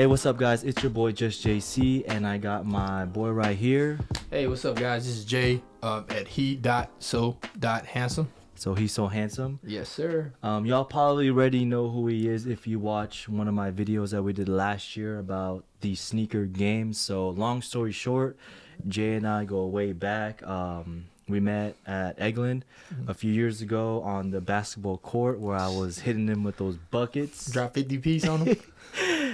Hey, what's up, guys? It's your boy, just.j.c, and I got my boy right here. Hey, what's up, guys? This is Jay at he.so.handsome. So he's so handsome. Yes, sir. Y'all probably already know who he is if you watch one of my videos that we did last year about the sneaker game. So long story short, Jay and I go way back. We met at Eglin a few years ago on the basketball court where I was hitting him with those buckets. Drop 50 piece on him.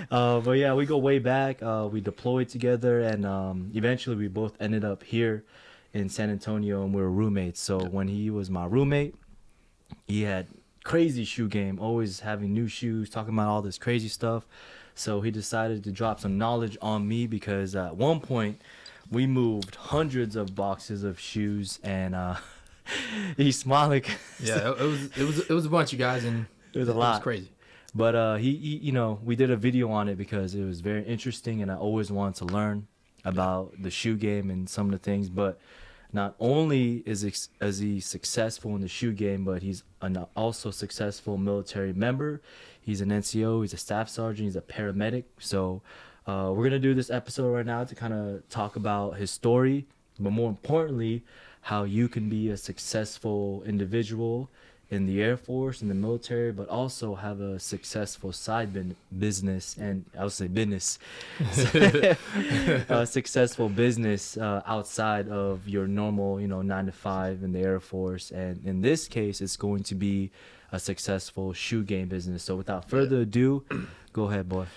But yeah, we go way back. We deployed together, and eventually we both ended up here in San Antonio, and we were roommates. So when he was my roommate, he had crazy shoe game, always having new shoes, talking about all this crazy stuff. So he decided to drop some knowledge on me because at one point we moved hundreds of boxes of shoes, and he's smiling. Yeah, it was a bunch of guys, and it was a lot. It was crazy. But he, you know, we did a video on it because it was very interesting, and I always wanted to learn about the shoe game and some of the things. But not only is he successful in the shoe game, but he's an also successful military member. He's an NCO, he's a staff sergeant, he's a paramedic. So we're going to do this episode right now to kind of talk about his story, but more importantly, how you can be a successful individual in the Air Force, in the military, but also have a successful side business, and I would say business, a successful business outside of your normal, 9 to 5 in the Air Force. And in this case, it's going to be a successful shoe game business. So without further ado, go ahead, boy.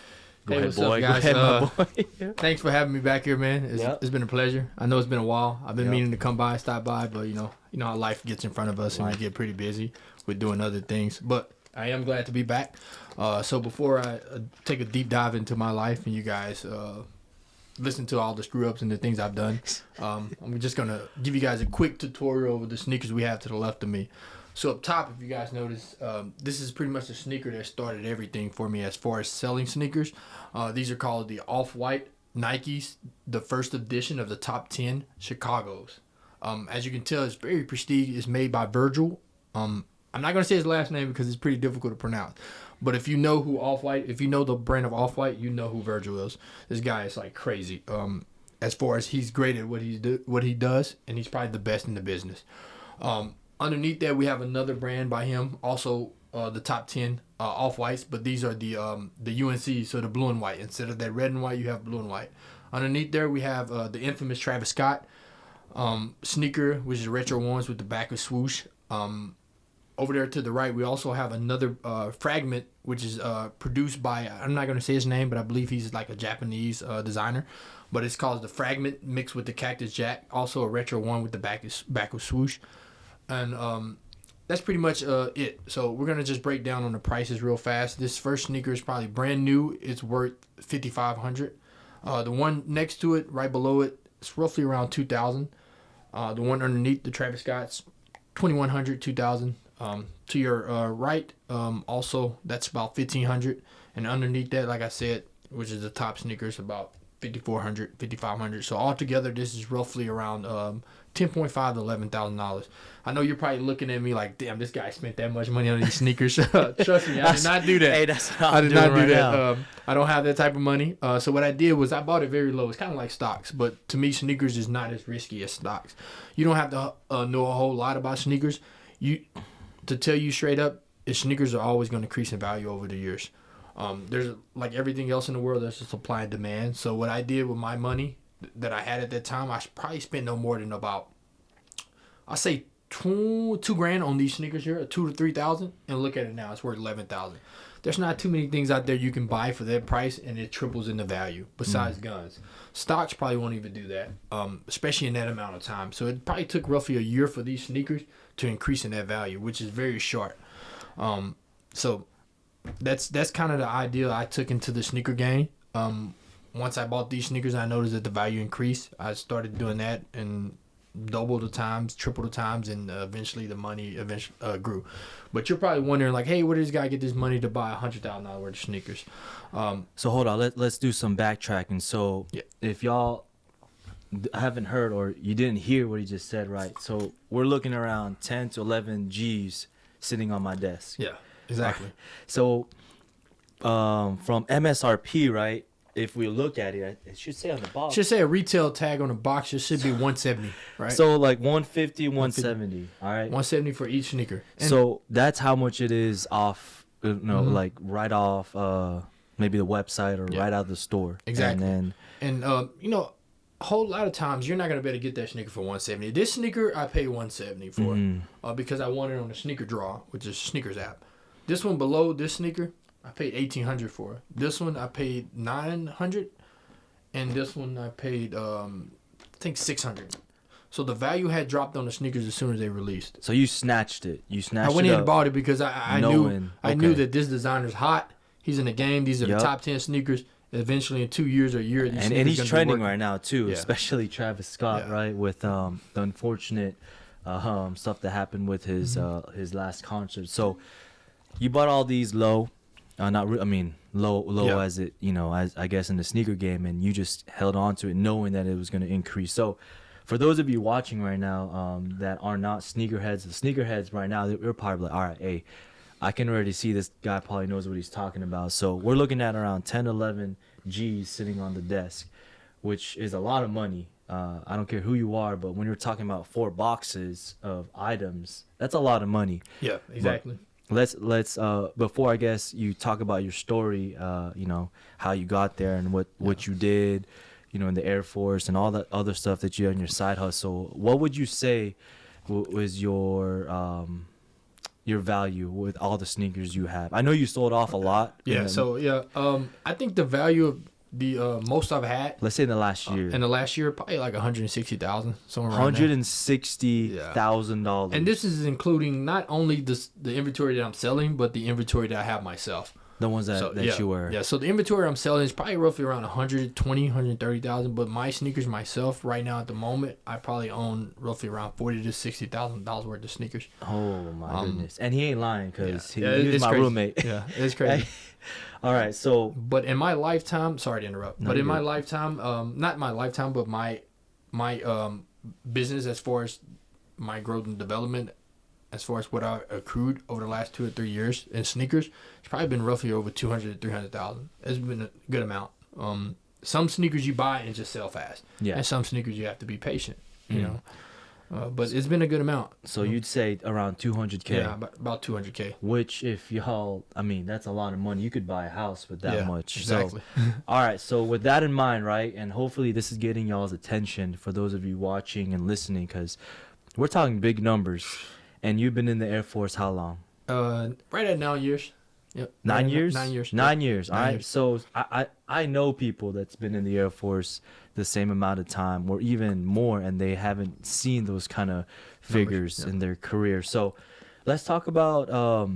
Go ahead, what's boy. up, guys? Go ahead, my boy. Thanks for having me back here, man. It's been a pleasure. I know it's been a while. I've been Yep. meaning to come by, stop by, but you know how life gets in front of us, and we get pretty busy with doing other things. But I am glad to be back. So before I take a deep dive into my life and you guys listen to all the screw ups and the things I've done, I'm just gonna give you guys a quick tutorial over the sneakers we have to the left of me. So up top, if you guys notice, this is pretty much the sneaker that started everything for me as far as selling sneakers. These are called the Off-White Nikes, the first edition of the top 10 Chicago's. As you can tell, it's very prestige. It's made by Virgil. I'm not going to say his last name because it's pretty difficult to pronounce. But if you know who Off-White, if you know the brand of Off-White, you know who Virgil is. This guy is like crazy. As far as he's great at what he does, and he's probably the best in the business. Underneath that, we have another brand by him, also the top 10 Off-Whites, but these are the UNC, so the blue and white. Instead of that red and white, you have blue and white. Underneath there, we have the infamous Travis Scott sneaker, which is retro ones with the back of swoosh. Over there to the right, we also have another fragment, which is produced by, I'm not going to say his name, but I believe he's like a Japanese designer. But it's called the Fragment mixed with the Cactus Jack, also a retro one with the back of swoosh. And that's pretty much it. So we're going to just break down on the prices real fast. This first sneaker is probably brand new. It's worth $5,500. The one next to it, right below it, it's roughly around $2,000. The one underneath the Travis Scott's $2,100, $2,000. To your right, also, that's about $1,500. And underneath that, like I said, which is the top sneakers, about $5,400, $5,500. So altogether, this is roughly around $10,500 to $11,000. I know you're probably looking at me like, damn, this guy spent that much money on these sneakers. Trust me, I did not do that. Hey, that's what I did not do right that. now. I don't have that type of money. So what I did was I bought it very low. It's kind of like stocks, but to me, sneakers is not as risky as stocks. You don't have to know a whole lot about sneakers. To tell you straight up, sneakers are always going to increase in value over the years. There's like everything else in the world, there's a supply and demand. So what I did with my money that I had at that time, I probably spent no more than about, I say $2,000 on these sneakers here, $2,000 to $3,000, and look at it now, it's worth $11,000. There's not too many things out there you can buy for that price and it triples in the value. Besides guns, stocks probably won't even do that, especially in that amount of time. So it probably took roughly a year for these sneakers to increase in that value, which is very short. So that's kind of the idea I took into the sneaker game. Once I bought these sneakers, I noticed that the value increased. I started doing that and double the times, triple the times, and eventually the money grew. But you're probably wondering, like, hey, where did this guy get this money to buy $100,000 worth of sneakers? So hold on, let's do some backtracking. So if y'all haven't heard or you didn't hear what he just said, right? So we're looking around 10 to 11 G's sitting on my desk. Yeah, exactly. So from MSRP, right? if we look at it, it should say on the box. Should say a retail tag on the box. It should be 170, right? So like 150, 170. All right. 170 for each sneaker. And So that's how much it is off. Like right off. Maybe the website or right out of the store. Exactly. And then a whole lot of times you're not gonna be able to get that sneaker for 170. This sneaker I paid 170 for, because I wanted it on the Sneaker Draw, which is a sneakers app. This one below this sneaker, I paid 1,800 for. This one I paid 900, and this one I paid I think 600. So the value had dropped on the sneakers as soon as they released. so you snatched it. I went in and bought it because I knew that this designer's hot. He's in the game. These are the top 10 sneakers. Eventually, in 2 years or a year, and he's trending right now too, especially Travis Scott, right? With the unfortunate stuff that happened with his last concert. So you bought all these low, low as it as I guess in the sneaker game, and you just held on to it knowing that it was going to increase. So for those of you watching right now that are not sneakerheads, the sneakerheads right now, they're probably like, all right, hey, I can already see this guy probably knows what he's talking about. So we're looking at around 10, 11 G's sitting on the desk, which is a lot of money. I don't care who you are, but when you're talking about 4 boxes of items, that's a lot of money. Yeah, exactly. But let's before I guess you talk about your story, how you got there and what you did, in the Air Force and all that other stuff that you had in your side hustle. What would you say was your value with all the sneakers you have? I know you sold off a lot. Yeah. I think the value of the most I've had. Let's say in the last year. In the last year, probably like 160,000, somewhere around $160,000. And this is including not only the inventory that I'm selling, but the inventory that I have myself. The ones that you were. Yeah, so the inventory I'm selling is probably roughly around 120, 130,000. But my sneakers myself, right now at the moment, I probably own roughly around $40,000 to $60,000 worth of sneakers. Oh my goodness! And he ain't lying because he was my roommate. Yeah, it's crazy. All right, so. But in my lifetime, sorry to interrupt. No, but in my lifetime, not my lifetime, but my business as far as my growth and development, as far as what I accrued over the last 2 or 3 years in sneakers, it's probably been roughly over 200 to 300,000. It's been a good amount. Some sneakers you buy and just sell fast, and some sneakers you have to be patient. But it's been a good amount. So you'd say around 200K. Yeah, about 200K. Which, if y'all, that's a lot of money. You could buy a house with that much. Exactly. So, all right. So with that in mind, right, and hopefully this is getting y'all's attention for those of you watching and listening, because we're talking big numbers. And you've been in the Air Force how long? Right at 9 years. Yep. 9 years? 9 years. 9 years. All right. So I know people that's been in the Air Force the same amount of time or even more, and they haven't seen those kind of figures in their career. So let's talk about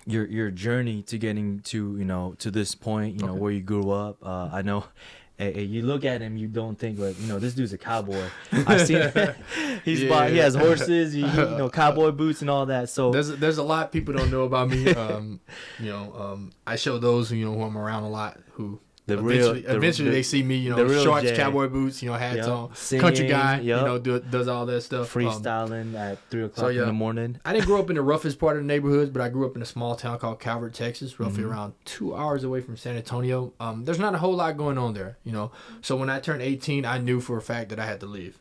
your journey to getting to to this point, where you grew up. I know. Hey, you look at him, you don't think like, this dude's a cowboy. I've seen he has horses, cowboy boots and all that. So there's a lot people don't know about me. I show those who I'm around a lot who eventually they see me, shorts, cowboy boots, hats on, singing, country guy, does all that stuff. Freestyling at 3 o'clock in the morning. I didn't grow up in the roughest part of the neighborhoods, but I grew up in a small town called Calvert, Texas, roughly around 2 hours away from San Antonio. There's not a whole lot going on there, So when I turned 18, I knew for a fact that I had to leave.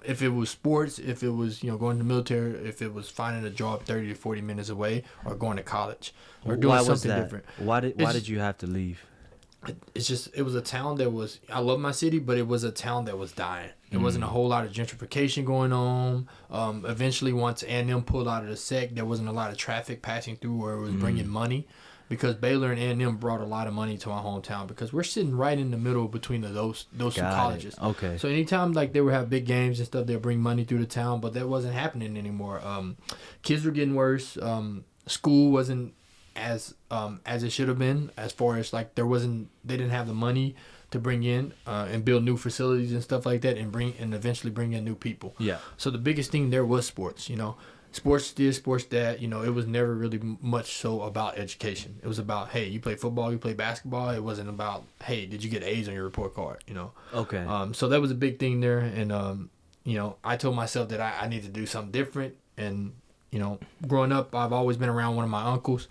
If it was sports, if it was going to the military, if it was finding a job 30 to 40 minutes away, or going to college, or doing something different. Why did you have to leave? It was a town that was, I love my city, but it was a town that was dying. There wasn't a whole lot of gentrification going on. Eventually, once A&M pulled out of the sec, there wasn't a lot of traffic passing through where it was bringing money, because Baylor and A&M brought a lot of money to our hometown, because we're sitting right in the middle between those two colleges. Okay. So anytime like they would have big games and stuff, they'd bring money through the town, but that wasn't happening anymore. Kids were getting worse. School wasn't as it should have been, as far as like they didn't have the money to bring in and build new facilities and stuff like that, and eventually bring in new people. Yeah. So the biggest thing there was sports. Sports this, sports that. It was never really much so about education. It was about, hey, you play football, you play basketball. It wasn't about, hey, did you get A's on your report card? Okay. So that was a big thing there, and I told myself that I need to do something different. And growing up, I've always been around one of my uncles.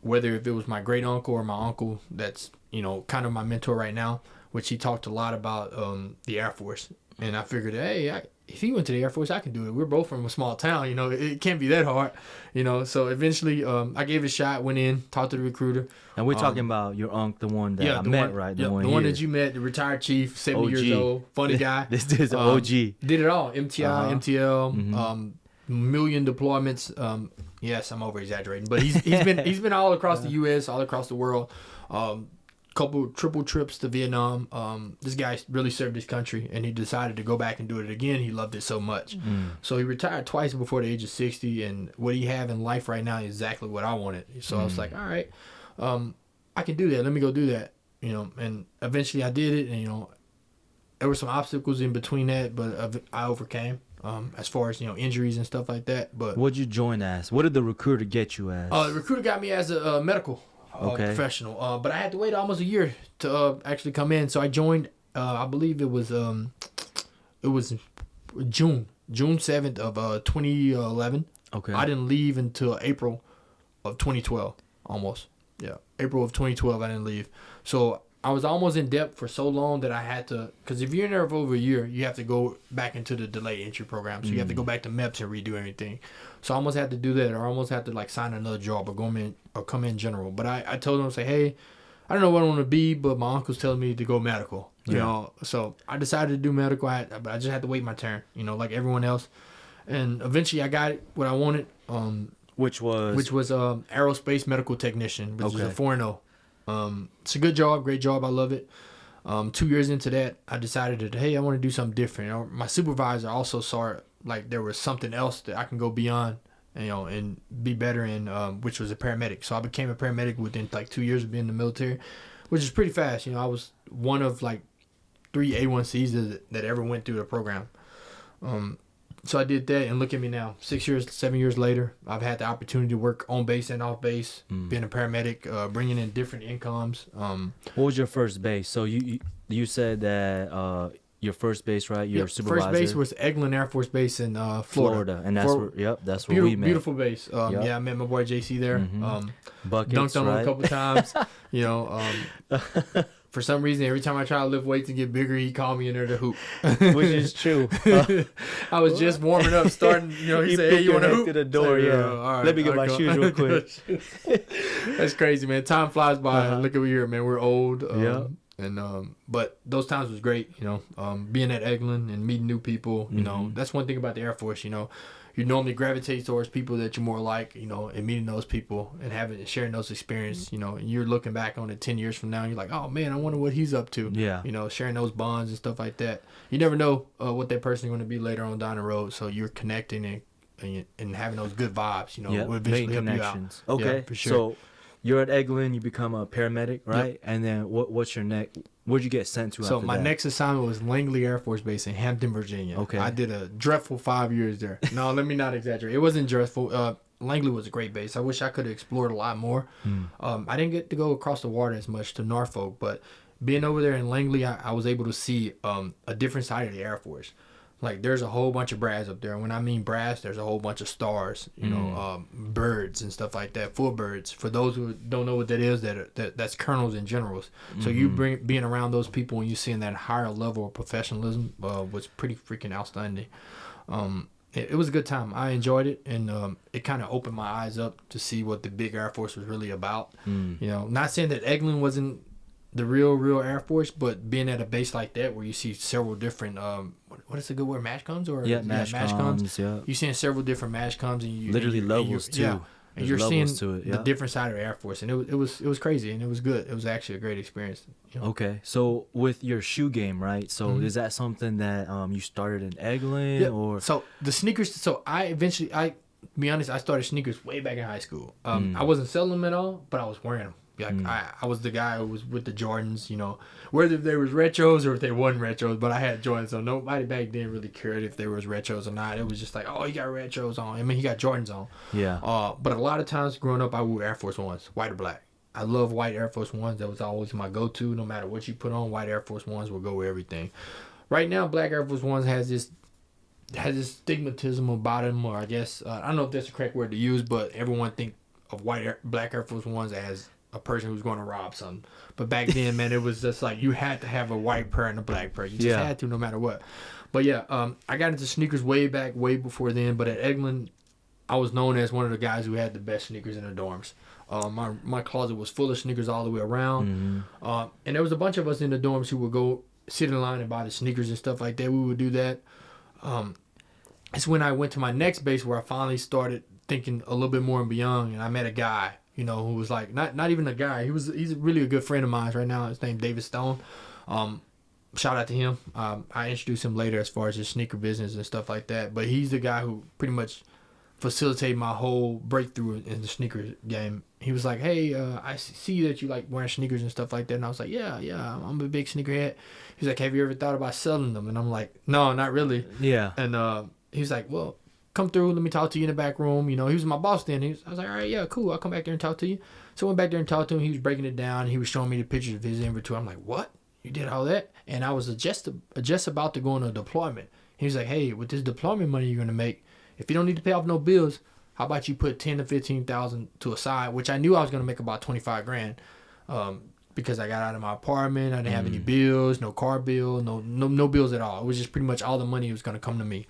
whether if it was my great uncle or my uncle that's, you know, kind of my mentor right now, which he talked a lot about the Air Force. And I figured, hey, if he went to the Air Force, I can do it. We're both from a small town, you know, it can't be that hard, you know. So eventually I gave it a shot, went in, talked to the recruiter. And we're talking about your uncle, the one that I met, right? The one that you met, the retired chief, 70 years old, funny guy. This dude's an OG. Did it all, MTI, MTL, million deployments. Yes, I'm over exaggerating, but he's been all across the U.S., all across the world. Couple triple trips to Vietnam. This guy really served his country, and he decided to go back and do it again. He loved it so much. So he retired twice before the age of 60, and what he have in life right now is exactly what I wanted. So I was like, all right, I can do that. Let me go do that, you know. And eventually I did it, and you know, there were some obstacles in between that, but I overcame. As far as, you know, injuries and stuff like that. But what'd you join as? What did the recruiter get you as? The recruiter got me as a medical professional. But I had to wait almost a year to actually come in. So I joined. I believe it was June 7th of 2011. Okay. I didn't leave until April of 2012. Almost. Yeah, April of 2012. I didn't leave. So I was almost in depth for so long that I had to, because if you're in there for over a year, you have to go back into the delayed entry program. So you have to go back to MEPS and redo everything. So I almost had to do that, or I almost had to like sign another job or come in general. But I told them, say, hey, I don't know what I want to be, but my uncle's telling me to go medical. You know, so I decided to do medical. But I just had to wait my turn, you know, like everyone else. And eventually I got what I wanted. Which was aerospace medical technician, which is a 4.0. It's a good job, great job. I love it. 2 years into that, I decided that, hey, I want to do something different. You know, my supervisor also saw like there was something else that I can go beyond, you know, and be better in, which was a paramedic. So I became a paramedic within like 2 years of being in the military, which is pretty fast. You know, I was one of like 3 A1Cs that ever went through the program. So I did that, and look at me now. 7 years later, I've had the opportunity to work on base and off base, being a paramedic, bringing in different incomes. What was your first base? So you said that your first base, right? Your supervisor. First base was Eglin Air Force Base in Florida. And that's where we met. Beautiful base. Yeah, I met my boy JC there. Buckets, dunked on him right? a couple times. You know, for some reason, every time I try to lift weights and get bigger, he called me in there to hoop. Which is true. I was just warming up, starting. You know, he said, "Hey, you want to hoop?" To the door, yeah. All right, Let me get my shoes real quick. That's crazy, man. Time flies by. Look over here, man. We're old. Yeah. And but those times was great. You know, being at Eglin and meeting new people. You know, that's one thing about the Air Force. You know, you normally gravitate towards people that you're more like, you know, and meeting those people and sharing those experiences, you know, and you're looking back on it 10 years from now, and you're like, oh man, I wonder what he's up to. Yeah. You know, sharing those bonds and stuff like that. You never know what that person is going to be later on down the road. So you're connecting and having those good vibes, you know, will eventually help you out. Okay. Yeah, for sure. So you're at Eglin, you become a paramedic, right? Yep. And then what's your next? Where'd you get sent to so after my that? next assignment was Langley Air Force Base in Hampton, Virginia. Okay. I did a dreadful 5 years there. No, let me not exaggerate. It wasn't dreadful. Langley was a great base. I wish I could have explored a lot more. I didn't get to go across the water as much to Norfolk, but being over there in Langley, I was able to see a different side of the Air Force. Like, there's a whole bunch of brass up there. When I mean brass, there's a whole bunch of stars, you know, birds and stuff like that, full birds. For those who don't know what that is, that's colonels and generals. So you being around those people and you seeing that higher level of professionalism was pretty freaking outstanding. It was a good time. I enjoyed it, and it kind of opened my eyes up to see what the big Air Force was really about. You know, not saying that Eglin wasn't the real Air Force, but being at a base like that where you see several different what is a good word, MASHCOMs or MASHCOMs, yeah. You're seeing several different MASHCOMs and you literally levels too. Yeah. And you're seeing the different side of the Air Force, and it was crazy, and it was good. It was actually a great experience. You know? Okay, so with your shoe game, right? So is that something that you started in Eglin or? So the sneakers. So I be honest, I started sneakers way back in high school. I wasn't selling them at all, but I was wearing them. Like I was the guy who was with the Jordans, you know, whether they was retros or if they wasn't retros, but I had Jordans, so nobody back then really cared if there was retros or not. It was just like, oh, he got retros on. I mean, he got Jordans on. Yeah. But a lot of times growing up, I wore Air Force Ones, white or black. I love white Air Force Ones. That was always my go-to. No matter what you put on, white Air Force Ones will go with everything. Right now, black Air Force Ones has this stigmatism about them, or I guess I don't know if that's the correct word to use, but everyone think, of black Air Force Ones as a person who's going to rob something. But back then, man, it was just like you had to have a white pair and a black pair. You just had to, no matter what. But yeah, I got into sneakers way before then. But at Eglin, I was known as one of the guys who had the best sneakers in the dorms. My closet was full of sneakers all the way around. And there was a bunch of us in the dorms who would go sit in line and buy the sneakers and stuff like that. We would do that. It's when I went to my next base where I finally started thinking a little bit more and beyond, and I met a guy, who was like not even a guy. He's really a good friend of mine right now. His name David Stone. Shout out to him. I introduced him later as far as his sneaker business and stuff like that. But he's the guy who pretty much facilitated my whole breakthrough in the sneaker game. He was like, "Hey, I see that you like wearing sneakers and stuff like that." And I was like, "Yeah, I'm a big sneakerhead." He's like, "Have you ever thought about selling them?" And I'm like, "No, not really." Yeah. And he was like, "Well, come through. Let me talk to you in the back room." He was my boss then. I was like, "All right, yeah, cool. I'll come back there and talk to you." So I went back there and talked to him. He was breaking it down. He was showing me the pictures of his inventory. I'm like, "What? You did all that?" And I was just about to go on a deployment. He was like, "Hey, with this deployment money you're gonna make, if you don't need to pay off no bills, how about you put 10 to 15,000 to a side?" Which I knew I was gonna make about 25 grand, because I got out of my apartment. I didn't have any bills, no car bill, no bills at all. It was just pretty much all the money was gonna come to me.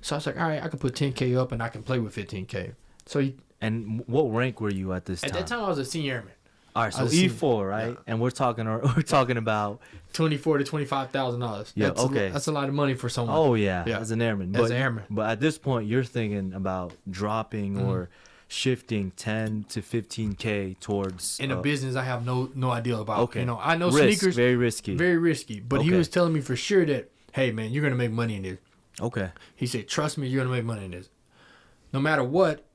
So I was like, all right, I can put 10K up and I can play with 15K. So and what rank were you at this time? At that time, I was a senior airman. All right, so E4, right? Yeah. And we're talking about $24,000 to $25,000. Yeah, okay. That's a lot of money for someone. Oh yeah, as an airman. As an airman. But at this point, you're thinking about dropping or shifting 10 to 15K towards in a business I have no idea about. Okay. I know sneakers very risky. But he was telling me for sure that, hey man, you're gonna make money in this. Okay. He said, trust me, you're gonna make money in this. No matter what,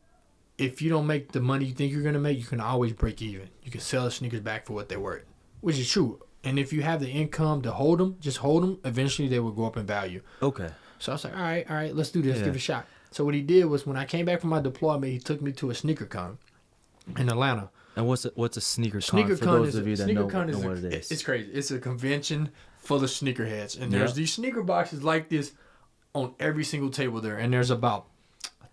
if you don't make the money you think you're gonna make, you can always break even. You can sell the sneakers back for what they're worth, which is true. And if you have the income to hold them, just hold them. Eventually, they will go up in value. Okay. So I was like, all right, let's do this. Give it a shot. So what he did was, when I came back from my deployment, he took me to a sneaker con in Atlanta. And what's a sneaker con for those of you that know what it is? It's crazy. It's a convention full of sneakerheads, and there's these sneaker boxes like this on every single table there, and there's about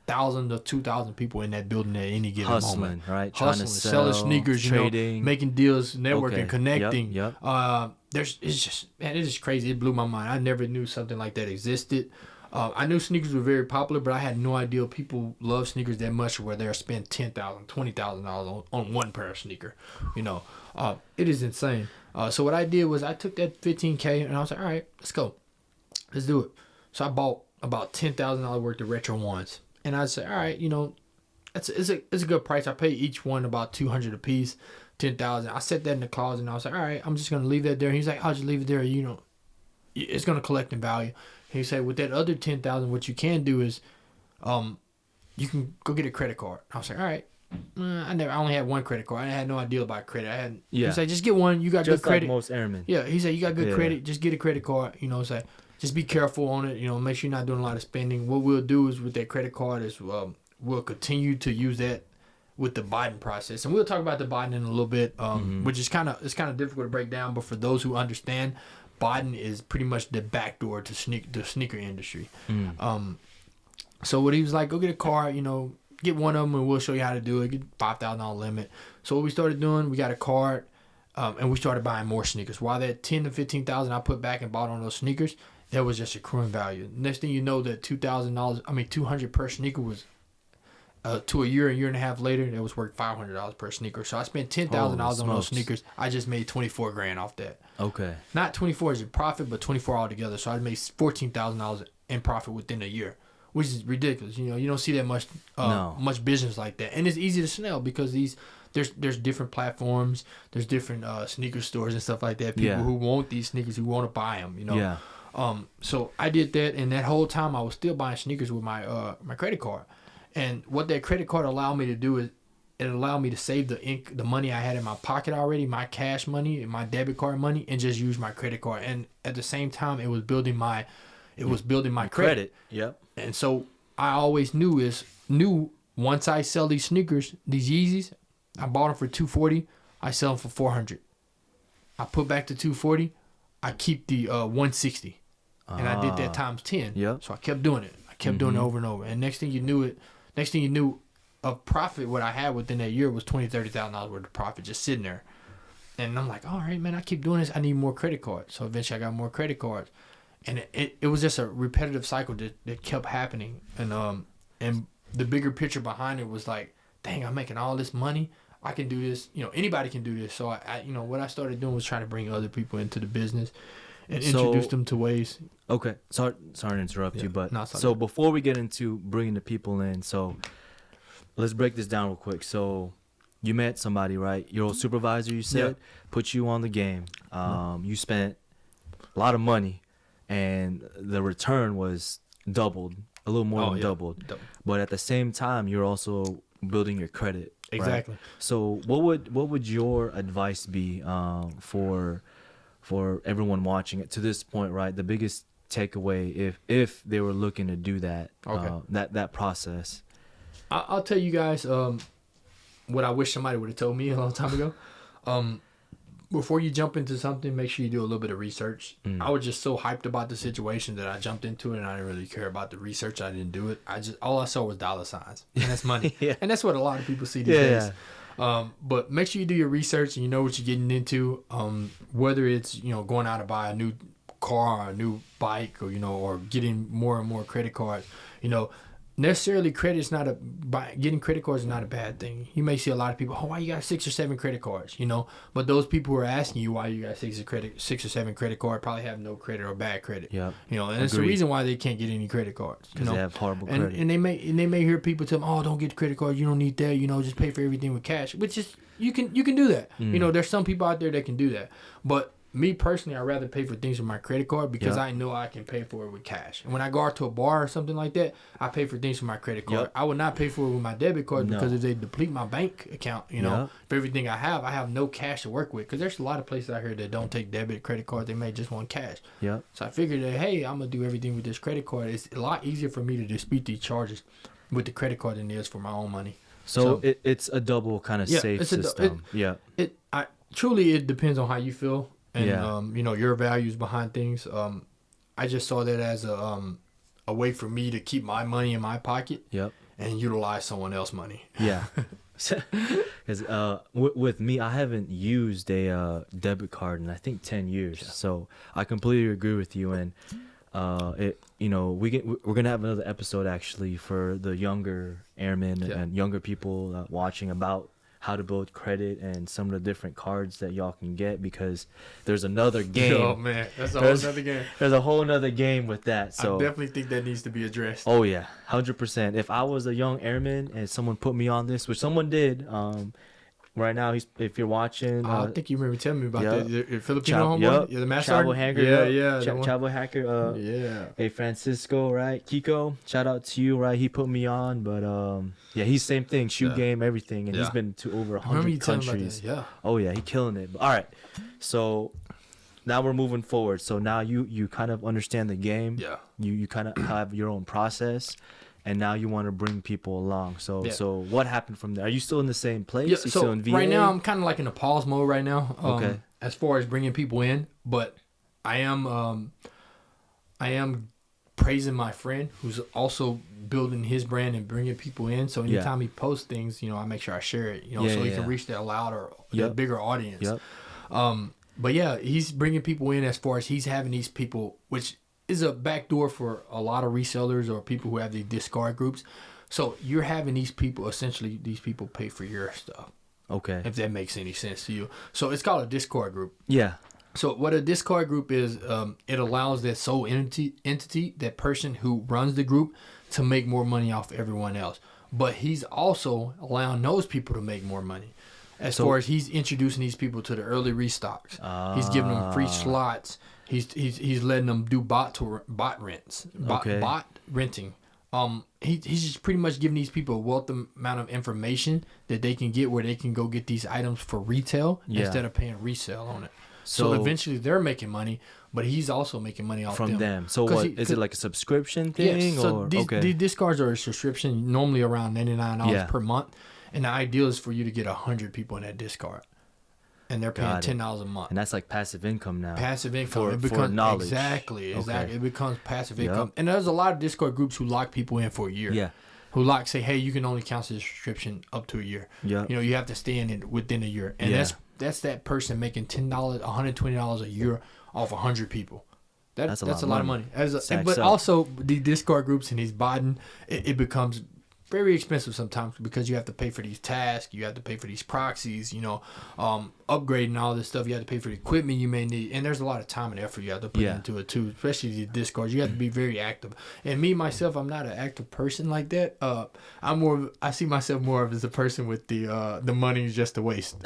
1,000 to 2,000 people in that building at any given moment. Right? Hustling, selling sneakers, trading, making deals, networking, connecting. Yep. It is crazy. It blew my mind. I never knew something like that existed. I knew sneakers were very popular, but I had no idea people love sneakers that much where they'll spend $10,000, $20,000 on one pair of sneaker. It is insane. So what I did was I took that 15K and I was like, all right, let's go. Let's do it. So I bought about $10,000 worth of retro ones. And I said, all right, it's a good price. I paid each one about $200 a piece, $10,000. I set that in the closet and I was like, all right, I'm just going to leave that there. And he's like, I'll just leave it there. It's going to collect in value. He said, with that other $10,000, what you can do is, you can go get a credit card. I was like, all right. I only had one credit card. I had no idea about credit. He said, just get one. You got just good credit. Like most airmen. Yeah. He said, you got good credit. Just get a credit card. Say, just be careful on it. Make sure you're not doing a lot of spending. What we'll do is with that credit card is we'll continue to use that with the Biden process, and we'll talk about the Biden in a little bit, which is kind of difficult to break down. But for those who understand, Biden is pretty much the backdoor to the sneaker industry. So what he was like, go get a card, get one of them, and we'll show you how to do it. Get $5,000 limit. So what we started doing, we got a card, and we started buying more sneakers. While that $10,000 to $15,000 I put back and bought on those sneakers, that was just accruing value. Next thing you know, that $200 per sneaker was to a year and a half later, it was worth $500 per sneaker. So I spent $10,000 on those sneakers. I just made 24 grand off that. Okay. Not 24 as a profit, but 24 altogether. So I made $14,000 in profit within a year, which is ridiculous. You don't see that much much business like that, and it's easy to sell because there's different platforms, there's different sneaker stores and stuff like that. People who want these sneakers, who want to buy them. So I did that, and that whole time I was still buying sneakers with my my credit card. And what that credit card allowed me to do is it allowed me to save the money I had in my pocket already, my cash money and my debit card money, and just use my credit card. And at the same time, it was building my credit. Yep. And so I always knew once I sell these sneakers, these Yeezys, I bought them for $240, I sell them for $400. I put back the $240, I keep the $160, and I did that times 10. Yep. So I kept doing it. I kept doing it over and over. And next thing you knew, of profit. What I had within that year was $20,000-$30,000 worth of profit just sitting there. And I'm like, all right, man, I keep doing this. I need more credit cards. So eventually I got more credit cards. And it was just a repetitive cycle that kept happening. And the bigger picture behind it was like, dang, I'm making all this money. I can do this. Anybody can do this. So I what I started doing was trying to bring other people into the business and introduce them to ways. Okay. Sorry to interrupt you, but so before we get into bringing the people in, so let's break this down real quick. So you met somebody, right? Your old supervisor, you said, put you on the game. You spent a lot of money, and the return was doubled, a little more than doubled. But at the same time, you're also building your credit. Exactly. Right? So what would your advice be for everyone watching it to this point, right? The biggest takeaway if they were looking to do that, that process. I'll tell you guys what I wish somebody would have told me a long time ago. Before you jump into something, make sure you do a little bit of research. I was just so hyped about the situation that I jumped into it, and I didn't really care about the research. I didn't do it. All I saw was dollar signs, and that's money. And that's what a lot of people see these days. But make sure you do your research and you know what you're getting into. Whether it's going out to buy a new car or a new bike, or or getting more and more credit cards. Necessarily getting credit cards is not a bad thing. You may see a lot of people, why you got 6 or 7 credit cards, but those people who are asking you why you got 6 or 7 credit card probably have no credit or bad credit. And it's the reason why they can't get any credit cards. Because they have horrible credit. And they may hear people tell them, don't get the credit card, you don't need that, just pay for everything with cash. Which is you can do that. There's some people out there that can do that. But me personally, I'd rather pay for things with my credit card because I know I can pay for it with cash. And when I go out to a bar or something like that, I pay for things with my credit card. I would not pay for it with my debit card because if they deplete my bank account, for everything I have no cash to work with. Because there's a lot of places out here that don't take debit, credit card. They may just want cash. So I figured that, hey, I'm going to do everything with this credit card. It's a lot easier for me to dispute these charges with the credit card than it is for my own money. So it's a double kind of safe system. Truly, it depends on how you feel. And your values behind things. I just saw that as a way for me to keep my money in my pocket. And utilize someone else's money. Because with me, I haven't used a debit card in I think 10 years. So I completely agree with you. And we're gonna have another episode actually for the younger airmen and younger people watching about how to build credit and some of the different cards that y'all can get, because there's another game. Oh man, that's a whole nother game. There's a whole nother game with that. So I definitely think that needs to be addressed. Oh yeah, 100%. If I was a young airman and someone put me on this, which someone did, right now, if you're watching, I think you remember telling me about that. Your Filipino homeboy, the master travel hacker, travel hacker, hey Francisco, right? Kiko, shout out to you, right? He put me on, but he's same thing, shoe game, everything, and he's been to over 100 countries. Oh yeah, he killing it. But, all right, so now we're moving forward. So now you kind of understand the game. You kind of have your own process. And now you want to bring people along. So what happened from there? Are you still in the same place? You still in VA? Right now, I'm kind of like in a pause mode right now. As far as bringing people in, but I am praising my friend who's also building his brand and bringing people in. So anytime he posts things, I make sure I share it. So he can reach that louder, that bigger audience. But he's bringing people in as far as he's having these people, which is a backdoor for a lot of resellers or people who have these discard groups. So you're having these people, essentially these people pay for your stuff. Okay. If that makes any sense to you. So it's called a discard group. So what a discard group is, it allows that sole entity, that person who runs the group, to make more money off everyone else. But he's also allowing those people to make more money. As far as he's introducing these people to the early restocks. He's giving them free slots. He's letting them do bot rents, bot renting. He's just pretty much giving these people a wealth amount of information that they can get where they can go get these items for retail instead of paying resale on it. So eventually they're making money, but he's also making money off from them. So what is it, like a subscription thing? Yes. So these discards are a subscription, normally around $99 per month, and the ideal is for you to get 100 people in that discard. And they're paying $10 a month. And that's like passive income now. Passive income. It becomes knowledge. Exactly. It becomes passive income. And there's a lot of Discord groups who lock people in for a year. who say, hey, you can only cancel the subscription up to a year. Yeah. You know, you have to stay in it within a year. And that's that person making $10, $120 a year off 100 people. That's a lot of money. But also the Discord groups and these bots, it becomes very expensive sometimes because you have to pay for these tasks, you have to pay for these proxies, you know, upgrading all this stuff. You have to pay for the equipment you may need, and there's a lot of time and effort you have to put into it too, especially the Discord. You have to be very active. And me myself, I'm not an active person like that. I see myself more of as a person with the money is just a waste.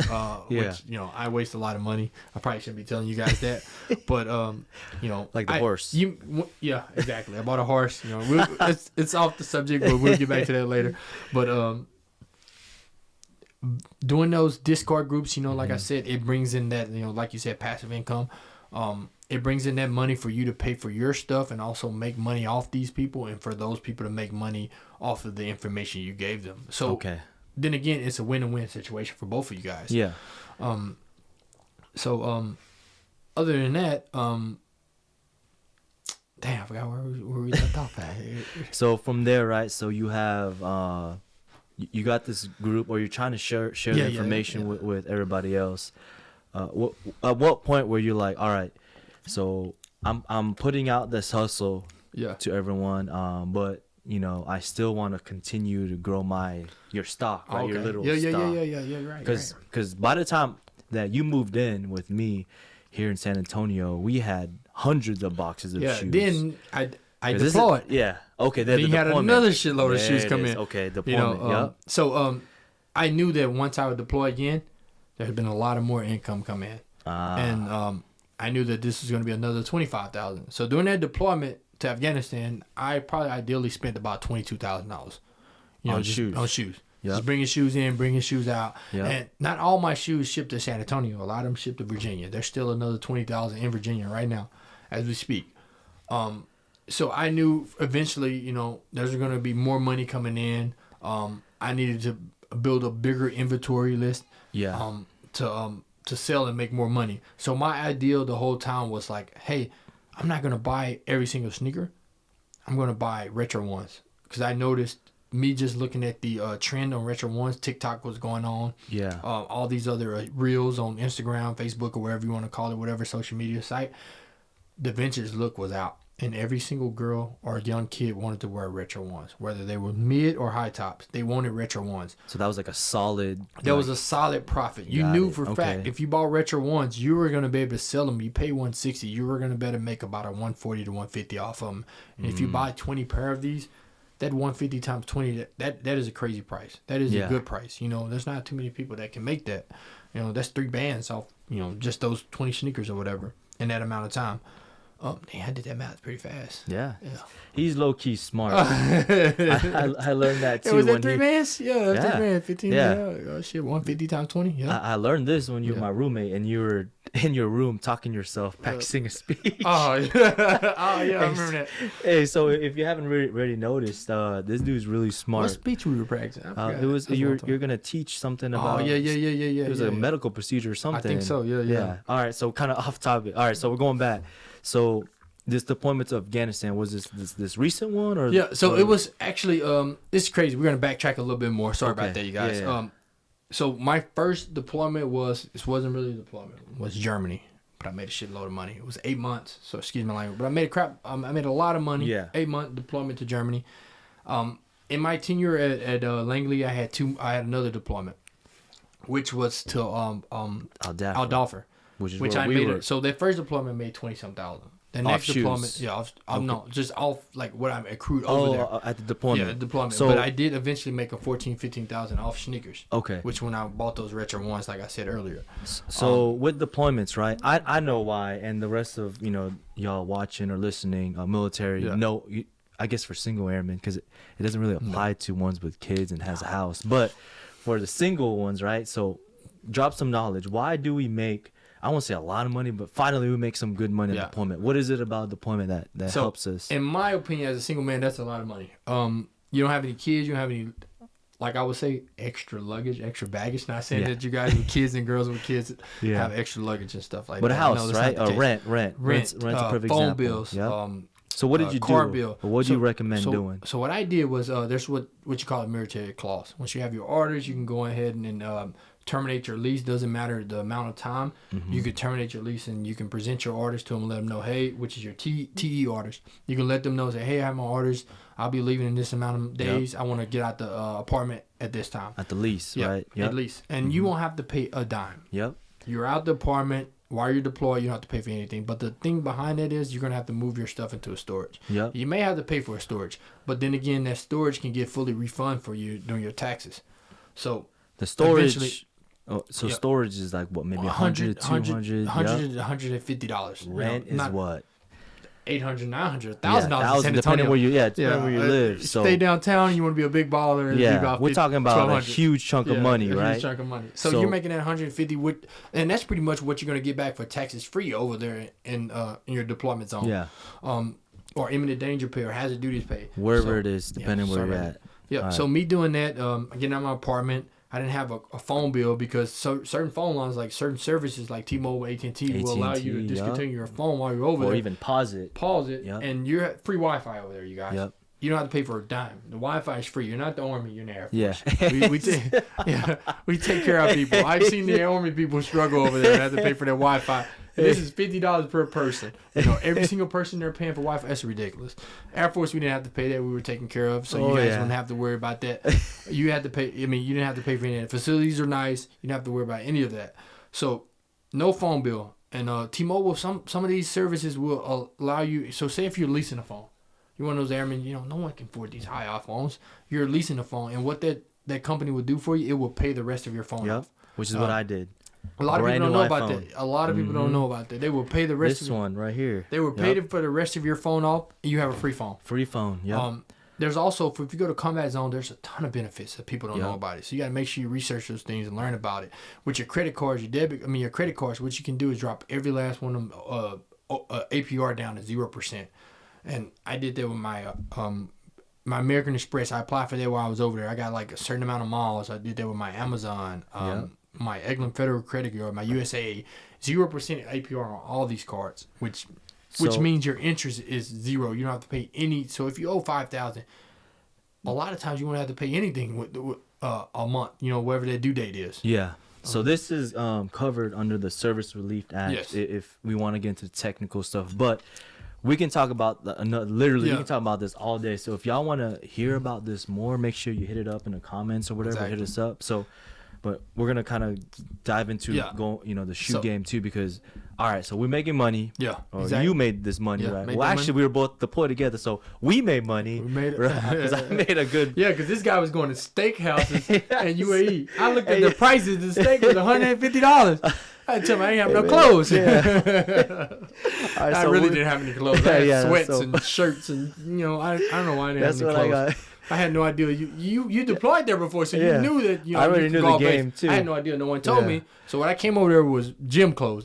Which, you know, I waste a lot of money. I probably shouldn't be telling you guys that, but you know, like the horse. Yeah, exactly. I bought a horse. You know, it's off the subject, but we'll get back to that later. But doing those Discord groups, you know, like I said, it brings in that, you know, like you said, passive income. It brings in that money for you to pay for your stuff and also make money off these people, and for those people to make money off of the information you gave them. So then again, it's a win-win situation for both of you guys. Yeah. Other than that, damn, I forgot where we left off at. So from there, right? So you have you got this group, or you're trying to share the information with everybody else. At what point were you like, all right, so I'm putting out this hustle to everyone, but you know, I still want to continue to grow your stock, right? Your little stock. Yeah, right. Because by the time that you moved in with me here in San Antonio, we had hundreds of boxes of shoes. Then I deployed. Okay. Then you had another shitload of shoes come in. Okay, deployment. You know, so I knew that once I would deploy again, there had been a lot of more income come in, and I knew that this was going to be another $25,000. So during that deployment to Afghanistan, I probably ideally spent about $22,000. You know, on shoes. Yep. Just bringing shoes in, bringing shoes out. Yep. And not all my shoes shipped to San Antonio. A lot of them shipped to Virginia. There's still another $20,000 in Virginia right now as we speak. So I knew eventually, you know, there's going to be more money coming in. I needed to build a bigger inventory list to sell and make more money. So my ideal the whole time was like, hey, I'm not going to buy every single sneaker. I'm going to buy retro ones, because I noticed me just looking at the trend on retro ones. TikTok was going on. All these other reels on Instagram, Facebook, or wherever you want to call it, whatever social media site. The vintage look was out, and every single girl or young kid wanted to wear retro ones, whether they were mid or high tops. They wanted retro ones. So that was like a solid. That was a solid profit. You knew for a fact if you bought retro ones, you were going to be able to sell them. You pay $160, you were going to be able to make about a $140 to $150 off of them. And if you buy 20 pair of these, that 150 times 20, that is a crazy price. That is a good price. You know, there's not too many people that can make that. You know, that's 3 bands off, you know, just those 20 sneakers or whatever in that amount of time. I did that math pretty fast. Yeah. He's low key smart. I learned that too. Was that 3 bands? Yeah, 3 bands, 15. Yeah. Shit, 150 times 20. Yeah. I learned this when you were my roommate and you were in your room talking to yourself, practicing a speech. Oh yeah, I remember that. Hey, so if you haven't already noticed, this dude's really smart. What speech we were practicing? It was you're gonna teach something about. Oh yeah. It was a medical procedure or something. I think so. Yeah. All right, so kind of off topic. All right, so we're going back. So this deployment to Afghanistan, was this recent one or? Yeah, so it was actually this is crazy. We're gonna backtrack a little bit more. Sorry about that, you guys. Yeah. So my first deployment wasn't really a deployment. It was Germany, but I made a shitload of money. It was 8 months. So excuse my language, but I made a lot of money. Yeah. 8-month deployment to Germany. In my tenure at Langley, I had another deployment, which was to Al-Dafir, which I made. So that first deployment made 20-some thousand. The next deployment, no, just off like what I accrued over there. At the deployment. Yeah, deployment. So, but I did eventually make a 15,000 off sneakers. Okay. Which when I bought those retro ones, like I said earlier. So with deployments, right? I know why, and the rest of y'all watching or listening, military, I guess for single airmen, because it doesn't really apply to ones with kids and has a house, but for the single ones, right? So drop some knowledge. Why do we make? I won't say a lot of money, but finally we make some good money in deployment. What is it about deployment that helps us? In my opinion, as a single man, that's a lot of money. You don't have any kids. You don't have any, like I would say, extra luggage, extra baggage. Not saying that you guys with kids and girls with kids have extra luggage and stuff like that. But a house, right? Rent. Rent's a perfect phone example. bills. Yep. So what did you car do? bill. Or what do you recommend doing? So what I did was there's what you call a military clause. Once you have your orders, you can go ahead and terminate your lease. Doesn't matter the amount of time. You could terminate your lease and you can present your orders to them and let them know, hey, which is your TE orders. You can let them know, say, hey, I have my orders. I'll be leaving in this amount of days. I want to get out the apartment at this time. At the lease, right? Yep. At least. And you won't have to pay a dime. Yep. You're out the apartment. While you're deployed, you don't have to pay for anything. But the thing behind it is you're going to have to move your stuff into a storage. Yep. You may have to pay for a storage. But then again, that storage can get fully refunded for you during your taxes. So the storage... storage is like what, maybe 100, 200, $150. Rent is what? $800, $900, $1,000 depending where you where you live. So stay downtown, you want to be a big baller. We're talking about a huge chunk of money, right? Huge chunk of money. So you're making that 150, and that's pretty much what you're going to get back for taxes free over there in your deployment zone. Yeah. Or imminent danger pay or hazard duties pay. Wherever it is, depending where you're at. Yeah. So me doing that, getting out of my apartment. I didn't have a phone bill because certain phone lines, like certain services like T-Mobile, AT&T will allow you to discontinue your phone while you're over there. Or even pause it. And you're at free Wi-Fi over there, you guys. Yep. You don't have to pay for a dime. The Wi-Fi is free. You're not the Army, you're in the Air Force. Yeah. We take care of people. I've seen the Army people struggle over there and have to pay for their Wi-Fi. And this is $50 per person. Every single person they're paying for Wi-Fi. That's ridiculous. Air Force, we didn't have to pay that. We were taken care of. So you guys don't have to worry about that. You had to pay. You didn't have to pay for any of that. Facilities are nice. You didn't have to worry about any of that. So no phone bill. And T-Mobile, some of these services will allow you. So say if you're leasing a phone. You're one of those airmen, no one can afford these high iPhones. You're leasing a phone. And what that company will do for you, it will pay the rest of your phone off. Which is what I did. A lot of people don't know about that. A lot of people don't know about that. They will pay the rest. This one right here. They will pay for the rest of your phone off, and you have a free phone. Free phone. Yeah. There's also, if you go to combat zone, there's a ton of benefits that people don't know about it. So you got to make sure you research those things and learn about it. With your credit cards, your credit cards, what you can do is drop every last one of them APR down to 0%. And I did that with my my American Express. I applied for that while I was over there. I got like a certain amount of miles. I did that with my Amazon, my Eglin Federal Credit Card, my USA, 0% APR on all these cards, which means your interest is zero. You don't have to pay any. So if you owe $5,000, a lot of times you won't have to pay anything with a month. Whatever that due date is. Yeah. So this is covered under the Service Relief Act. If we want to get into the technical stuff, but we can talk about we can talk about this all day. So if y'all want to hear about this more, make sure you hit it up in the comments or whatever. Hit us up. So, but we're gonna kind of dive into the shoe game too, because all right, so we're making money. Yeah. Or you made this money, right? Well, actually, we were both deployed together, so we made money. Because I made a good. Yeah, because this guy was going to steakhouses and UAE. I looked at the prices. The steak was $150. I tell him I ain't have no clothes. I really didn't have any clothes. I had sweats and shirts, and I don't know why I didn't have any clothes. I had no idea. You deployed there before, so you knew that. I already knew the game too. I had no idea. No one told me. So what I came over there was gym clothes.